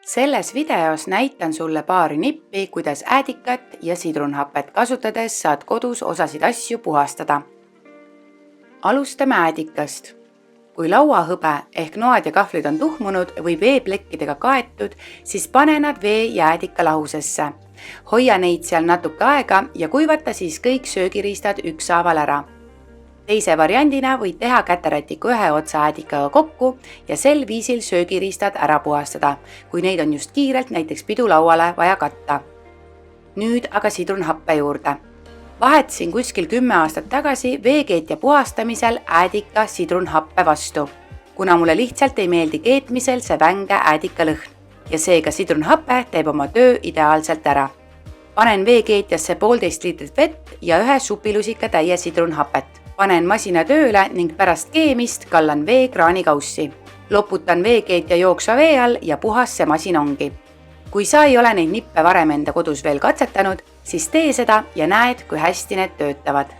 Selles videos näitan sulle paari nippi, kuidas äädikat ja sidrunhapet kasutades saad kodus osasid asju puhastada. Alustame äädikast. Kui lauahõbe ehk noad ja kahvlid on tuhmunud või veeplekkidega kaetud, siis pane nad vee ja äädika lahusesse. Hoia neid seal natuke aega ja kuivata siis kõik söögiriistad ükshaaval ära. Teise variandina võid teha käterätiku ühe otsa äädikaga kokku ja sel viisil söögiriistad ära puhastada, kui neid on just kiirelt näiteks pidulauale vaja katta. Nüüd aga sidrunhappe juurde. Vahetasin kuskil 10 aastat tagasi veekeetja puhastamisel äädika sidrunhappe vastu, kuna mulle lihtsalt ei meeldi keetmisel see vänge äädika lõhn ja seega sidrunhappe teeb oma töö ideaalselt ära. Panen veekeetjasse 1,5 liitrit vett ja ühe supilusika täie sidrunhapet. Panen masina tööle ning pärast keemist kallan vee kraanikaussi. Loputan veekeetja jooksva vee all ja puhas see masin ongi. Kui sa ei ole neid nippe varem enda kodus veel katsetanud, siis tee seda ja näed, kui hästi need töötavad.